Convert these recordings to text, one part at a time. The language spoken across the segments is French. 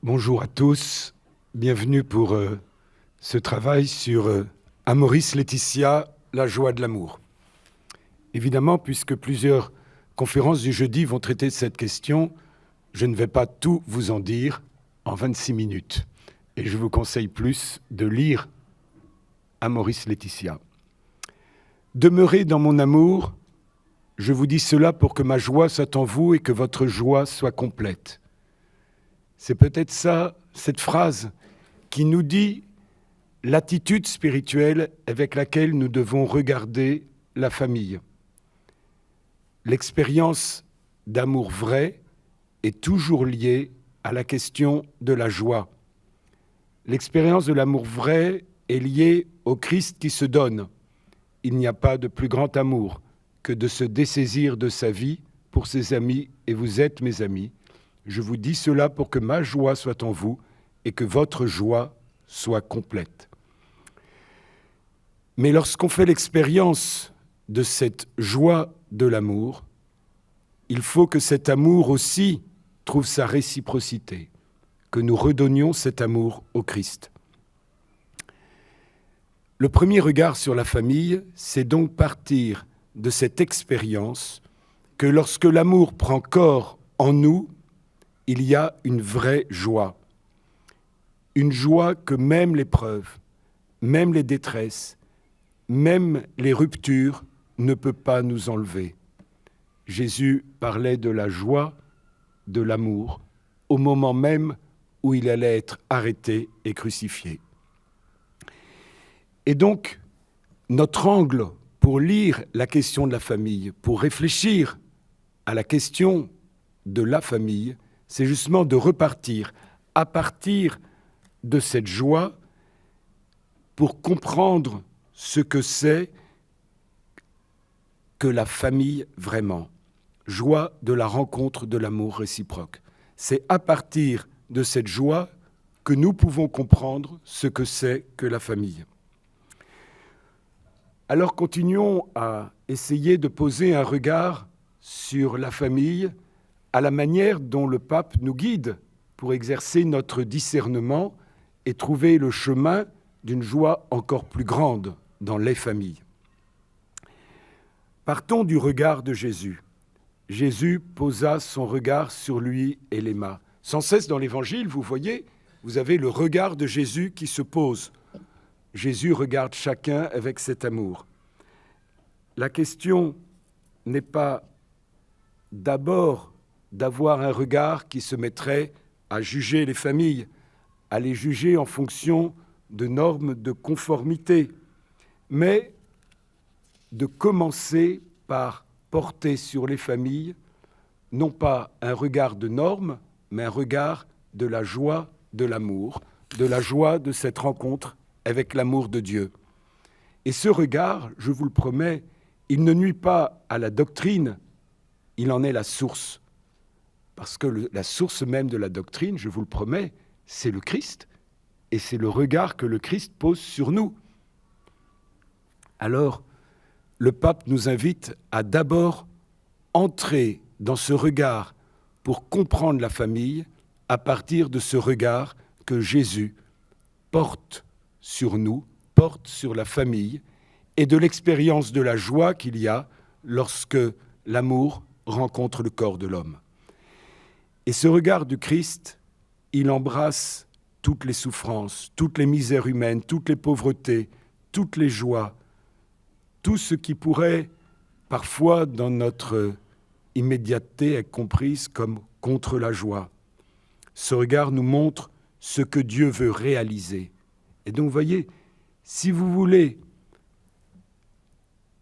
Bonjour à tous, bienvenue pour ce travail sur Amoris Laetitia, la joie de l'amour. Évidemment, puisque plusieurs conférences du jeudi vont traiter de cette question, je ne vais pas tout vous en dire en 26 minutes. Et je vous conseille plus de lire Amoris Laetitia. Demeurez dans mon amour, je vous dis cela pour que ma joie soit en vous et que votre joie soit complète. C'est peut-être ça, cette phrase, qui nous dit l'attitude spirituelle avec laquelle nous devons regarder la famille. L'expérience d'amour vrai est toujours liée à la question de la joie. L'expérience de l'amour vrai est liée au Christ qui se donne. Il n'y a pas de plus grand amour que de se dessaisir de sa vie pour ses amis, et vous êtes mes amis. Je vous dis cela pour que ma joie soit en vous et que votre joie soit complète. Mais lorsqu'on fait l'expérience de cette joie de l'amour, il faut que cet amour aussi trouve sa réciprocité, que nous redonnions cet amour au Christ. Le premier regard sur la famille, c'est donc partir de cette expérience que lorsque l'amour prend corps en nous, il y a une vraie joie. Une joie que même l'épreuve, même les détresses, même les ruptures ne peut pas nous enlever. Jésus parlait de la joie, de l'amour, au moment même où il allait être arrêté et crucifié. Et donc, notre angle pour lire la question de la famille, pour réfléchir à la question de la famille, c'est justement de repartir à partir de cette joie pour comprendre ce que c'est que la famille vraiment. Joie de la rencontre de l'amour réciproque. C'est à partir de cette joie que nous pouvons comprendre ce que c'est que la famille. Alors continuons à essayer de poser un regard sur la famille à la manière dont le pape nous guide pour exercer notre discernement et trouver le chemin d'une joie encore plus grande dans les familles. Partons du regard de Jésus. Jésus posa son regard sur lui et l'aima. Sans cesse dans l'Évangile, vous voyez, vous avez le regard de Jésus qui se pose. Jésus regarde chacun avec cet amour. La question n'est pas d'abord d'avoir un regard qui se mettrait à juger les familles, à les juger en fonction de normes de conformité, mais de commencer par porter sur les familles non pas un regard de normes, mais un regard de la joie de l'amour, de la joie de cette rencontre avec l'amour de Dieu. Et ce regard, je vous le promets, il ne nuit pas à la doctrine, il en est la source. Parce que la source même de la doctrine, je vous le promets, c'est le Christ, et c'est le regard que le Christ pose sur nous. Alors, le pape nous invite à d'abord entrer dans ce regard pour comprendre la famille à partir de ce regard que Jésus porte sur nous, porte sur la famille, et de l'expérience de la joie qu'il y a lorsque l'amour rencontre le corps de l'homme. Et ce regard du Christ, il embrasse toutes les souffrances, toutes les misères humaines, toutes les pauvretés, toutes les joies, tout ce qui pourrait, parfois, dans notre immédiateté, être comprise comme contre la joie. Ce regard nous montre ce que Dieu veut réaliser. Et donc, vous voyez, si vous voulez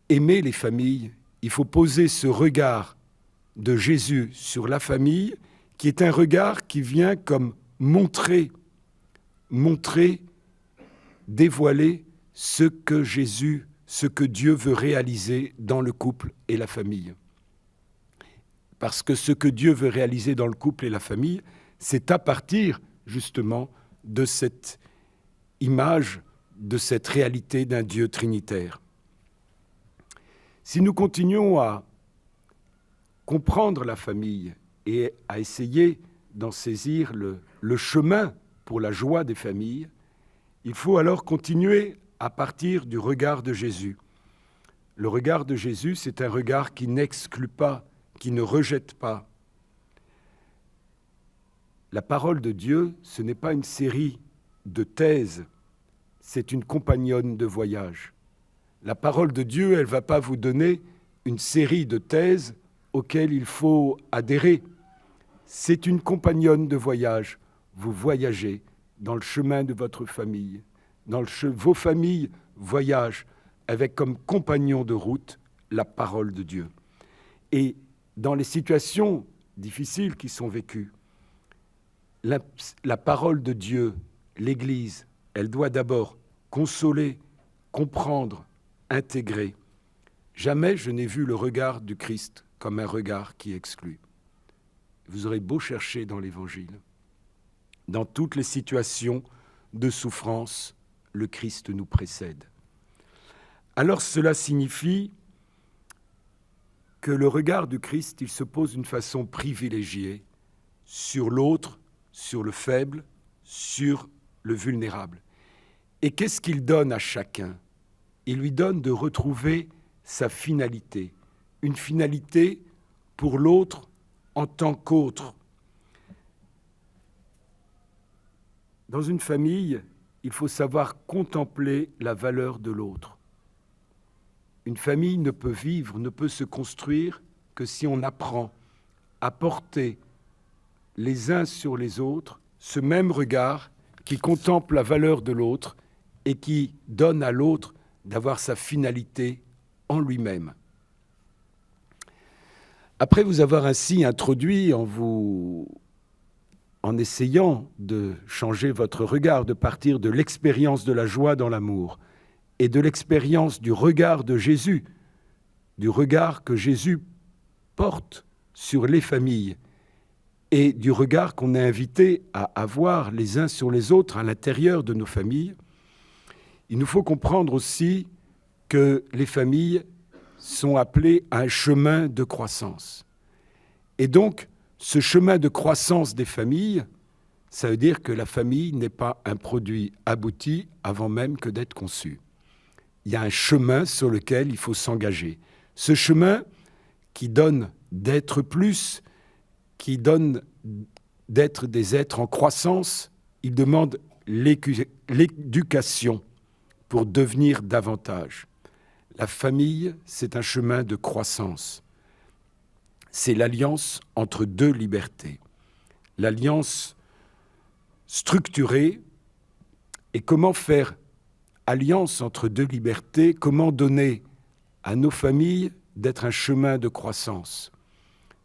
aimer les familles, il faut poser ce regard de Jésus sur la famille, qui est un regard qui vient comme montrer, dévoiler ce que Jésus, ce que Dieu veut réaliser dans le couple et la famille. Parce que ce que Dieu veut réaliser dans le couple et la famille, c'est à partir justement de cette image de cette réalité d'un Dieu trinitaire. Si nous continuons à comprendre la famille et à essayer d'en saisir le chemin pour la joie des familles, il faut alors continuer à partir du regard de Jésus. Le regard de Jésus, c'est un regard qui n'exclut pas, qui ne rejette pas. La parole de Dieu, ce n'est pas une série de thèses, c'est une compagnonne de voyage. La parole de Dieu, elle ne va pas vous donner une série de thèses auxquelles il faut adhérer. C'est une compagnonne de voyage. Vous voyagez dans le chemin de votre famille. Vos familles voyagent avec comme compagnon de route la parole de Dieu. Et dans les situations difficiles qui sont vécues, la parole de Dieu, l'Église, elle doit d'abord consoler, comprendre, intégrer. Jamais je n'ai vu le regard du Christ comme un regard qui exclut. Vous aurez beau chercher dans l'Évangile, dans toutes les situations de souffrance, le Christ nous précède. Alors cela signifie que le regard du Christ, il se pose d'une façon privilégiée sur l'autre, sur le faible, sur le vulnérable. Et qu'est-ce qu'il donne à chacun ? Il lui donne de retrouver sa finalité, une finalité pour l'autre en tant qu'autre. Dans une famille, il faut savoir contempler la valeur de l'autre. Une famille ne peut vivre, ne peut se construire que si on apprend à porter les uns sur les autres ce même regard qui contemple la valeur de l'autre et qui donne à l'autre d'avoir sa finalité en lui-même. Après vous avoir ainsi introduit en essayant de changer votre regard, de partir de l'expérience de la joie dans l'amour et de l'expérience du regard de Jésus, du regard que Jésus porte sur les familles et du regard qu'on est invité à avoir les uns sur les autres à l'intérieur de nos familles, il nous faut comprendre aussi que les familles sont appelées à un chemin de croissance. Et donc, ce chemin de croissance des familles, ça veut dire que la famille n'est pas un produit abouti avant même que d'être conçu. Il y a un chemin sur lequel il faut s'engager. Ce chemin qui donne d'être plus, qui donne d'être des êtres en croissance, il demande l'éducation pour devenir davantage. La famille, c'est un chemin de croissance. C'est l'alliance entre deux libertés. L'alliance structurée. Et comment faire alliance entre deux libertés? Comment donner à nos familles d'être un chemin de croissance?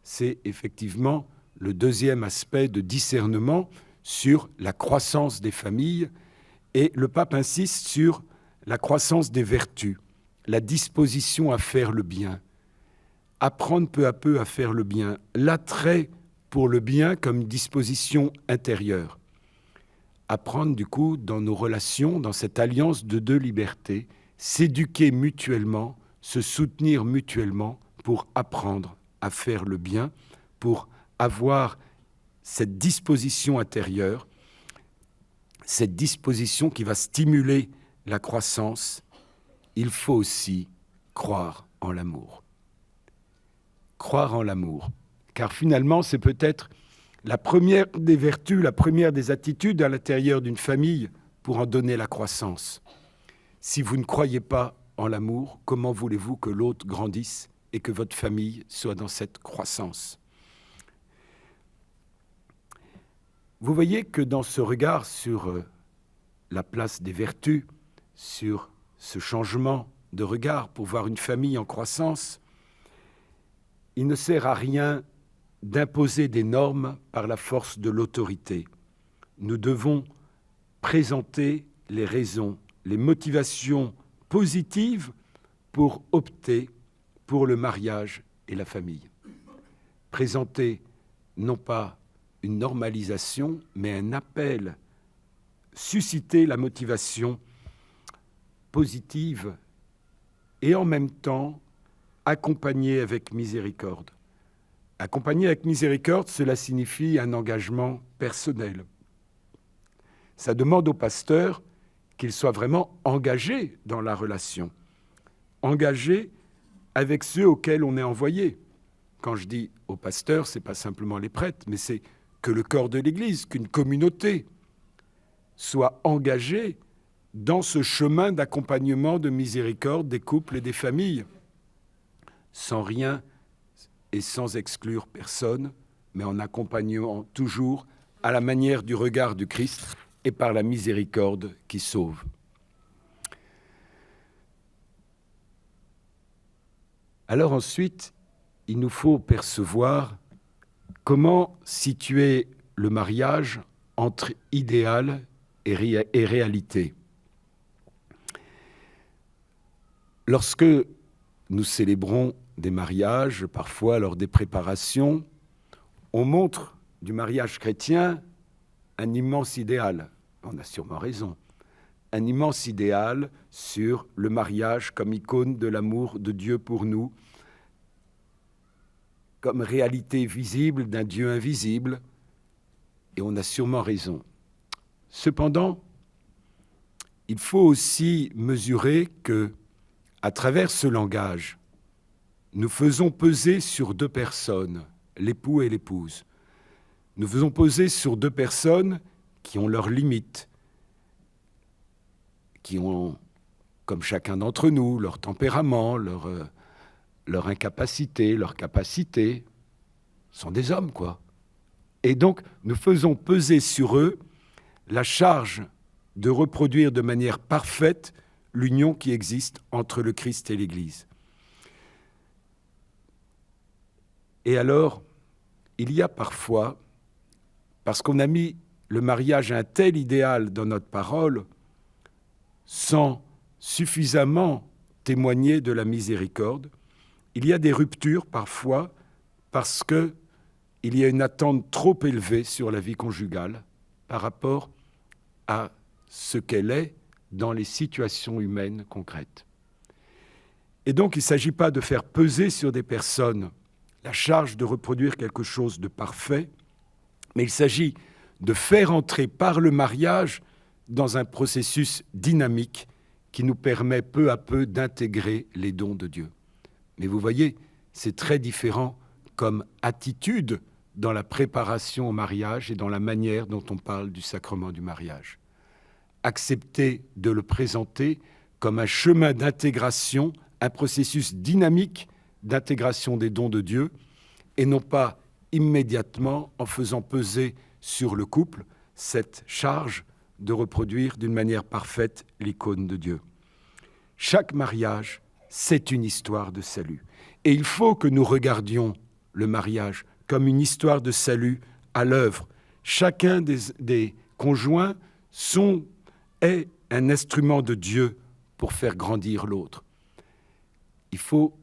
C'est effectivement le deuxième aspect de discernement sur la croissance des familles. Et le pape insiste sur la croissance des vertus, la disposition à faire le bien. Apprendre peu à peu à faire le bien, l'attrait pour le bien comme disposition intérieure. Apprendre du coup dans nos relations, dans cette alliance de deux libertés, s'éduquer mutuellement, se soutenir mutuellement pour apprendre à faire le bien, pour avoir cette disposition intérieure, cette disposition qui va stimuler la croissance. Il faut aussi croire en l'amour. Croire en l'amour, car finalement c'est peut-être la première des vertus, la première des attitudes à l'intérieur d'une famille pour en donner la croissance. Si vous ne croyez pas en l'amour, comment voulez-vous que l'autre grandisse et que votre famille soit dans cette croissance? Vous voyez que dans ce regard sur la place des vertus, sur ce changement de regard pour voir une famille en croissance, il ne sert à rien d'imposer des normes par la force de l'autorité. Nous devons présenter les raisons, les motivations positives pour opter pour le mariage et la famille. Présenter non pas une normalisation, mais un appel, susciter la motivation positive et en même temps accompagnée avec miséricorde. Accompagner avec miséricorde, cela signifie un engagement personnel. Ça demande au pasteur qu'il soit vraiment engagé dans la relation, engagé avec ceux auxquels on est envoyé. Quand je dis au pasteur, ce n'est pas simplement les prêtres, mais c'est que le corps de l'Église, qu'une communauté soit engagée dans ce chemin d'accompagnement, de miséricorde des couples et des familles, sans rien et sans exclure personne, mais en accompagnant toujours à la manière du regard du Christ et par la miséricorde qui sauve. Alors ensuite, il nous faut percevoir comment situer le mariage entre idéal et réalité. Lorsque nous célébrons des mariages, parfois lors des préparations, on montre du mariage chrétien un immense idéal. On a sûrement raison. Un immense idéal sur le mariage comme icône de l'amour de Dieu pour nous, comme réalité visible d'un Dieu invisible, et on a sûrement raison. Cependant, il faut aussi mesurer que, à travers ce langage, nous faisons peser sur deux personnes, l'époux et l'épouse. Nous faisons peser sur deux personnes qui ont leurs limites, qui ont, comme chacun d'entre nous, leur tempérament, leur incapacité, leur capacité. Sont des hommes, quoi. Et donc, nous faisons peser sur eux la charge de reproduire de manière parfaite l'union qui existe entre le Christ et l'Église. Et alors, il y a parfois, parce qu'on a mis le mariage à un tel idéal dans notre parole, sans suffisamment témoigner de la miséricorde, il y a des ruptures parfois parce qu'il y a une attente trop élevée sur la vie conjugale par rapport à ce qu'elle est dans les situations humaines concrètes. Et donc, il ne s'agit pas de faire peser sur des personnes la charge de reproduire quelque chose de parfait, mais il s'agit de faire entrer par le mariage dans un processus dynamique qui nous permet peu à peu d'intégrer les dons de Dieu. Mais vous voyez, c'est très différent comme attitude dans la préparation au mariage et dans la manière dont on parle du sacrement du mariage. Accepter de le présenter comme un chemin d'intégration, un processus dynamique d'intégration des dons de Dieu, et non pas immédiatement en faisant peser sur le couple cette charge de reproduire d'une manière parfaite l'icône de Dieu. Chaque mariage, c'est une histoire de salut. Et il faut que nous regardions le mariage comme une histoire de salut à l'œuvre. Chacun des conjoints est un instrument de Dieu pour faire grandir l'autre. Il faut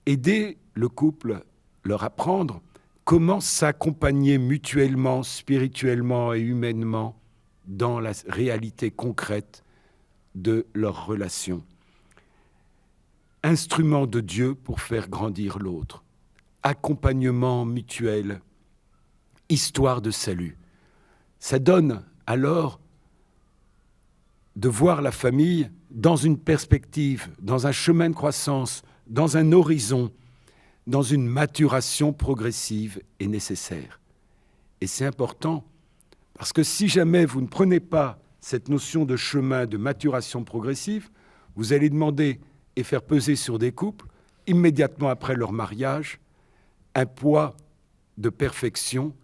aider le couple, leur apprendre comment s'accompagner mutuellement, spirituellement et humainement dans la réalité concrète de leur relation. Instrument de Dieu pour faire grandir l'autre. Accompagnement mutuel, histoire de salut. Ça donne alors de voir la famille dans une perspective, dans un chemin de croissance, dans un horizon, dans une maturation progressive et nécessaire. Et c'est important, parce que si jamais vous ne prenez pas cette notion de chemin de maturation progressive, vous allez demander et faire peser sur des couples, immédiatement après leur mariage, un poids de perfection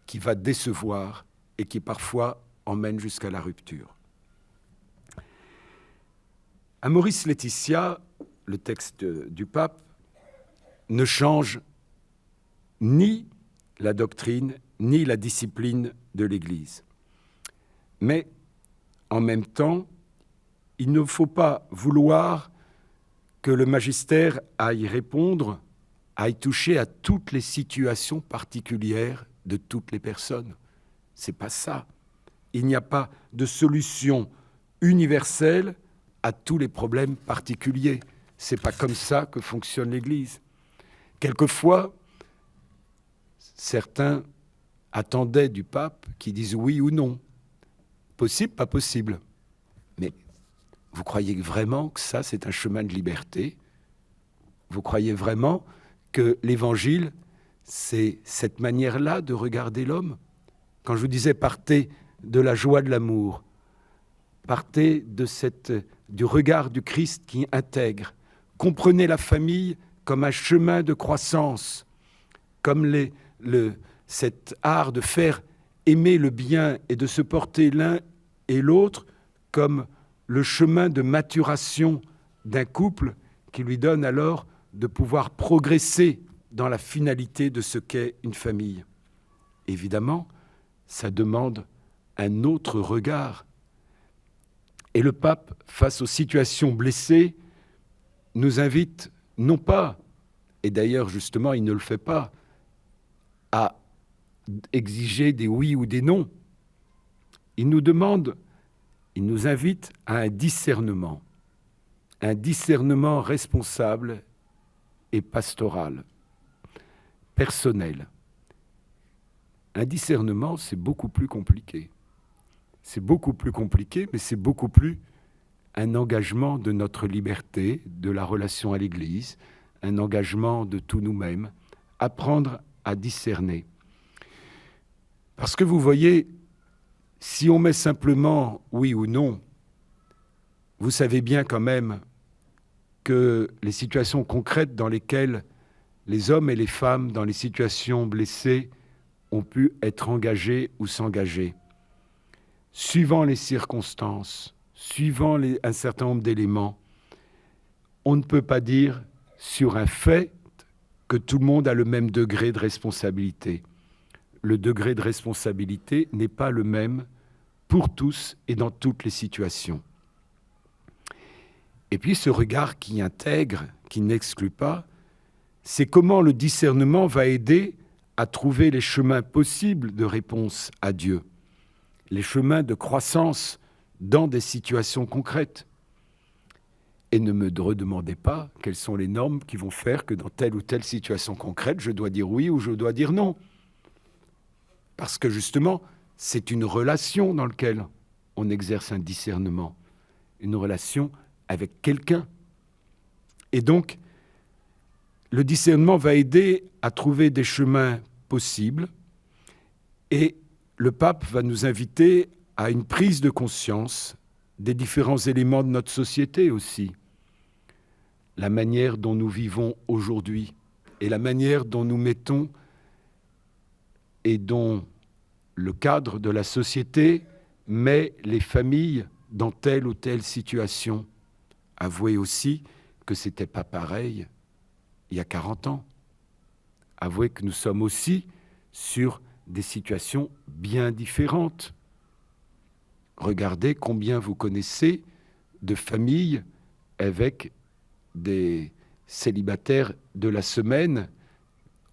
qui va décevoir et qui parfois emmène jusqu'à la rupture. Amoris Laetitia, le texte du pape, ne change ni la doctrine, ni la discipline de l'Église. Mais, en même temps, il ne faut pas vouloir que le magistère aille répondre, aille toucher à toutes les situations particulières de toutes les personnes. C'est pas ça. Il n'y a pas de solution universelle à tous les problèmes particuliers. C'est pas comme ça que fonctionne l'Église. Quelquefois, certains attendaient du pape qu'il dise oui ou non. Possible, pas possible. Mais vous croyez vraiment que ça, c'est un chemin de liberté? Vous croyez vraiment que l'Évangile, c'est cette manière-là de regarder l'homme? Quand je vous disais, partez de la joie de l'amour, partez du regard du Christ qui intègre, comprenez la famille comme un chemin de croissance, comme cet art de faire aimer le bien et de se porter l'un et l'autre comme le chemin de maturation d'un couple qui lui donne alors de pouvoir progresser dans la finalité de ce qu'est une famille. Évidemment, ça demande un autre regard. Et le pape, face aux situations blessées, nous invite non pas, et d'ailleurs justement il ne le fait pas, à exiger des oui ou des non. Il nous invite à un discernement responsable et pastoral, personnel. Un discernement, c'est beaucoup plus compliqué. C'est beaucoup plus compliqué, mais c'est beaucoup plus un engagement de notre liberté, de la relation à l'Église, un engagement de tous nous-mêmes, apprendre à discerner. Parce que vous voyez, si on met simplement oui ou non, vous savez bien quand même que les situations concrètes dans lesquelles les hommes et les femmes, dans les situations blessées, ont pu être engagés ou s'engager, suivant les circonstances, suivant un certain nombre d'éléments, on ne peut pas dire sur un fait que tout le monde a le même degré de responsabilité. Le degré de responsabilité n'est pas le même pour tous et dans toutes les situations. Et puis ce regard qui intègre, qui n'exclut pas, c'est comment le discernement va aider à trouver les chemins possibles de réponse à Dieu, les chemins de croissance dans des situations concrètes. Et ne me redemandez pas quelles sont les normes qui vont faire que dans telle ou telle situation concrète, je dois dire oui ou je dois dire non. Parce que justement, c'est une relation dans laquelle on exerce un discernement, une relation avec quelqu'un. Et donc, le discernement va aider à trouver des chemins possibles et le pape va nous inviter à une prise de conscience des différents éléments de notre société aussi. La manière dont nous vivons aujourd'hui et la manière dont nous mettons et dont le cadre de la société met les familles dans telle ou telle situation. Avouez aussi que ce n'était pas pareil il y a 40 ans. Avouez que nous sommes aussi sur des situations bien différentes. Regardez combien vous connaissez de familles avec des célibataires de la semaine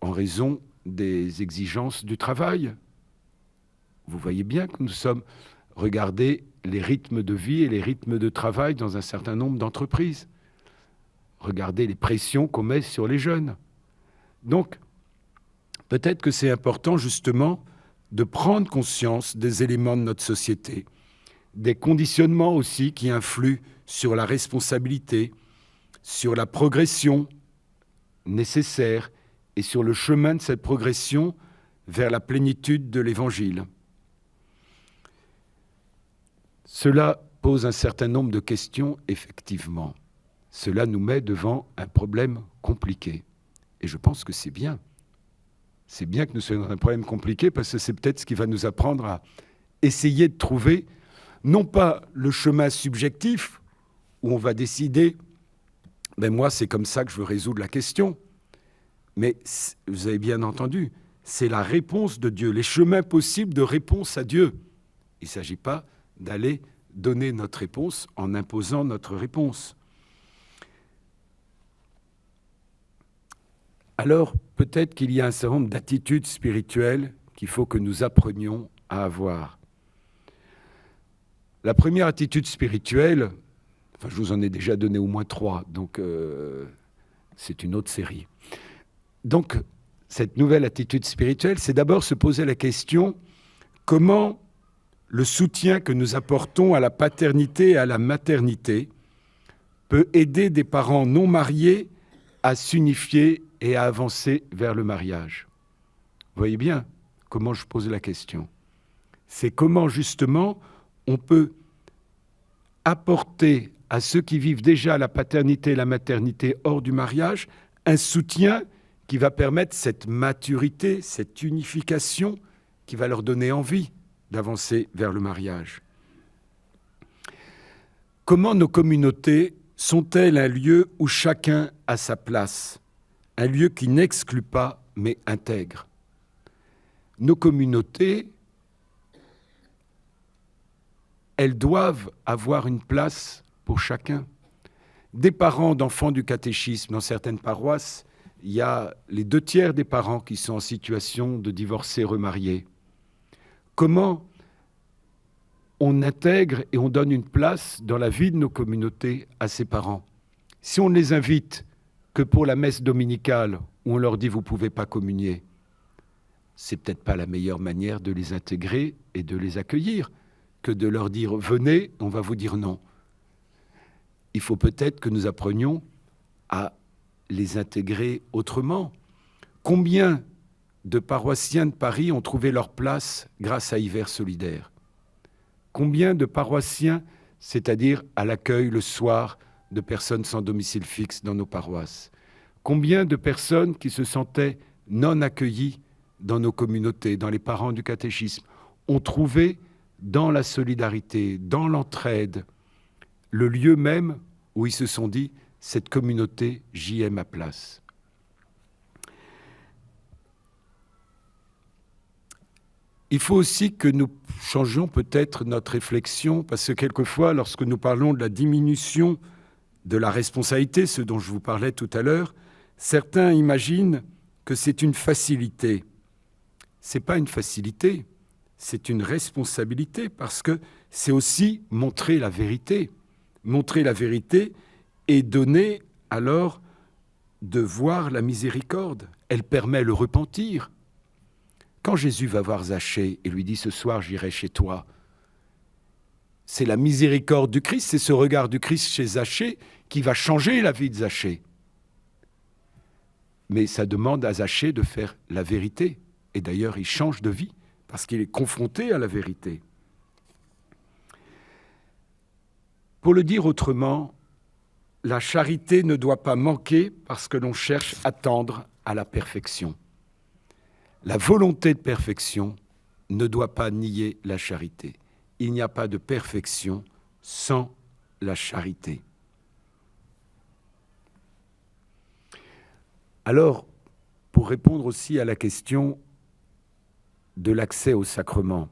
en raison des exigences du travail. Vous voyez bien que nous sommes... Regardez les rythmes de vie et les rythmes de travail dans un certain nombre d'entreprises. Regardez les pressions qu'on met sur les jeunes. Donc, peut-être que c'est important justement de prendre conscience des éléments de notre société, des conditionnements aussi qui influent sur la responsabilité, sur la progression nécessaire et sur le chemin de cette progression vers la plénitude de l'Évangile. Cela pose un certain nombre de questions, effectivement. Cela nous met devant un problème compliqué. Et je pense que c'est bien. C'est bien que nous soyons dans un problème compliqué parce que c'est peut-être ce qui va nous apprendre à essayer de trouver, non pas le chemin subjectif où on va décider « ben moi, c'est comme ça que je veux résoudre la question », mais vous avez bien entendu, c'est la réponse de Dieu, les chemins possibles de réponse à Dieu. Il ne s'agit pas d'aller donner notre réponse en imposant notre réponse. Alors, peut-être qu'il y a un certain nombre d'attitudes spirituelles qu'il faut que nous apprenions à avoir. La première attitude spirituelle, Enfin, je vous en ai déjà donné au moins 3, donc c'est une autre série. Donc, cette nouvelle attitude spirituelle, c'est d'abord se poser la question, comment le soutien que nous apportons à la paternité et à la maternité peut aider des parents non mariés à s'unifier et à avancer vers le mariage. Vous voyez bien comment je pose la question. C'est comment justement on peut apporter à ceux qui vivent déjà la paternité et la maternité hors du mariage un soutien qui va permettre cette maturité, cette unification qui va leur donner envie d'avancer vers le mariage. Comment nos communautés sont-elles un lieu où chacun a sa place, un lieu qui n'exclut pas mais intègre? Nos communautés, elles doivent avoir une place pour chacun. Des parents d'enfants du catéchisme, dans certaines paroisses, il y a les 2/3 des parents qui sont en situation de divorcer, remariés. Comment on intègre et on donne une place dans la vie de nos communautés à ces parents? Si on ne les invite que pour la messe dominicale, où on leur dit « vous ne pouvez pas communier », c'est peut-être pas la meilleure manière de les intégrer et de les accueillir que de leur dire « venez, on va vous dire non ». Il faut peut-être que nous apprenions à les intégrer autrement. Combien de paroissiens de Paris ont trouvé leur place grâce à Hiver solidaire? Combien de paroissiens, c'est-à-dire à l'accueil le soir de personnes sans domicile fixe dans nos paroisses? Combien de personnes qui se sentaient non accueillies dans nos communautés, dans les parents du catéchisme, ont trouvé dans la solidarité, dans l'entraide, le lieu même où ils se sont dit « cette communauté, j'y ai ma place ». Il faut aussi que nous changions peut-être notre réflexion, parce que quelquefois, lorsque nous parlons de la diminution de la responsabilité, ce dont je vous parlais tout à l'heure, certains imaginent que c'est une facilité. Ce n'est pas une facilité, c'est une responsabilité, parce que c'est aussi montrer la vérité. Montrer la vérité et donner alors de voir la miséricorde. Elle permet le repentir. Quand Jésus va voir Zachée et lui dit « ce soir j'irai chez toi », c'est la miséricorde du Christ, c'est ce regard du Christ chez Zachée qui va changer la vie de Zachée. Mais ça demande à Zachée de faire la vérité. Et d'ailleurs, il change de vie parce qu'il est confronté à la vérité. Pour le dire autrement, la charité ne doit pas manquer parce que l'on cherche à tendre à la perfection. La volonté de perfection ne doit pas nier la charité. Il n'y a pas de perfection sans la charité. Alors, pour répondre aussi à la question de l'accès au sacrement,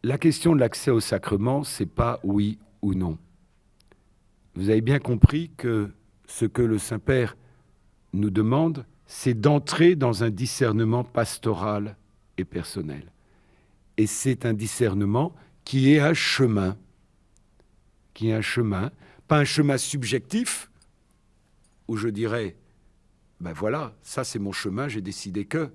la question de l'accès au sacrement, ce n'est pas oui ou non. Vous avez bien compris que ce que le Saint-Père nous demande, c'est d'entrer dans un discernement pastoral et personnel. Et c'est un discernement qui est un chemin, pas un chemin subjectif, où je dirais, ben voilà, ça c'est mon chemin, j'ai décidé que,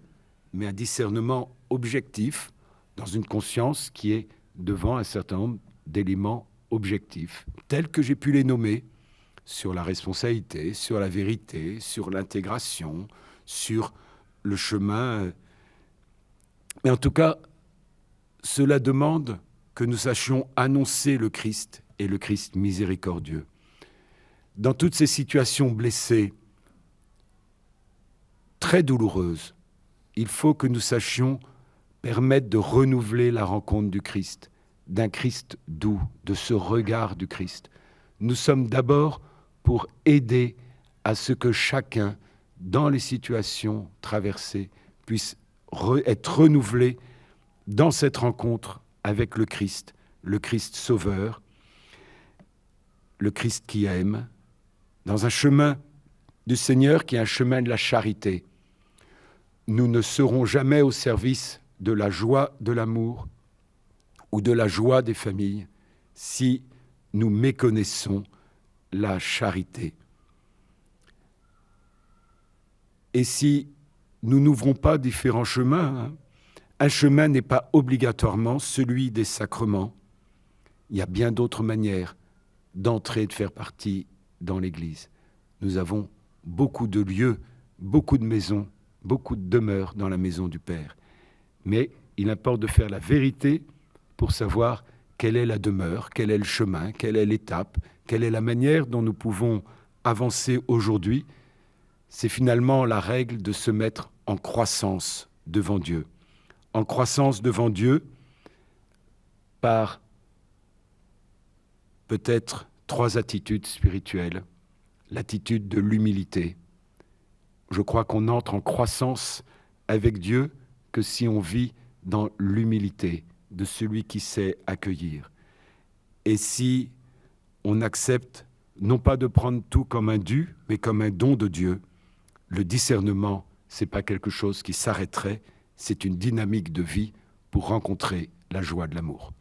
mais un discernement objectif, dans une conscience qui est devant un certain nombre d'éléments objectifs, tels que j'ai pu les nommer, sur la responsabilité, sur la vérité, sur l'intégration, sur le chemin. Mais en tout cas, cela demande que nous sachions annoncer le Christ et le Christ miséricordieux. Dans toutes ces situations blessées, très douloureuses, il faut que nous sachions permettre de renouveler la rencontre du Christ, d'un Christ doux, de ce regard du Christ. Nous sommes d'abord pour aider à ce que chacun, dans les situations traversées, puisse être renouvelé dans cette rencontre avec le Christ sauveur, le Christ qui aime, dans un chemin du Seigneur qui est un chemin de la charité. Nous ne serons jamais au service de la joie de l'amour ou de la joie des familles si nous méconnaissons la charité. Et si nous n'ouvrons pas différents chemins, un chemin n'est pas obligatoirement celui des sacrements. Il y a bien d'autres manières d'entrer et de faire partie dans l'Église. Nous avons beaucoup de lieux, beaucoup de maisons, beaucoup de demeures dans la maison du Père. Mais il importe de faire la vérité pour savoir quelle est la demeure, quel est le chemin, quelle est l'étape, quelle est la manière dont nous pouvons avancer aujourd'hui. C'est finalement la règle de se mettre en croissance devant Dieu. En croissance devant Dieu par peut-être 3 attitudes spirituelles. L'attitude de l'humilité. Je crois qu'on n'entre en croissance avec Dieu que si on vit dans l'humilité de celui qui sait accueillir. Et si on accepte non pas de prendre tout comme un dû, mais comme un don de Dieu, le discernement, ce n'est pas quelque chose qui s'arrêterait, c'est une dynamique de vie pour rencontrer la joie de l'amour.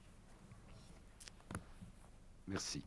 Merci.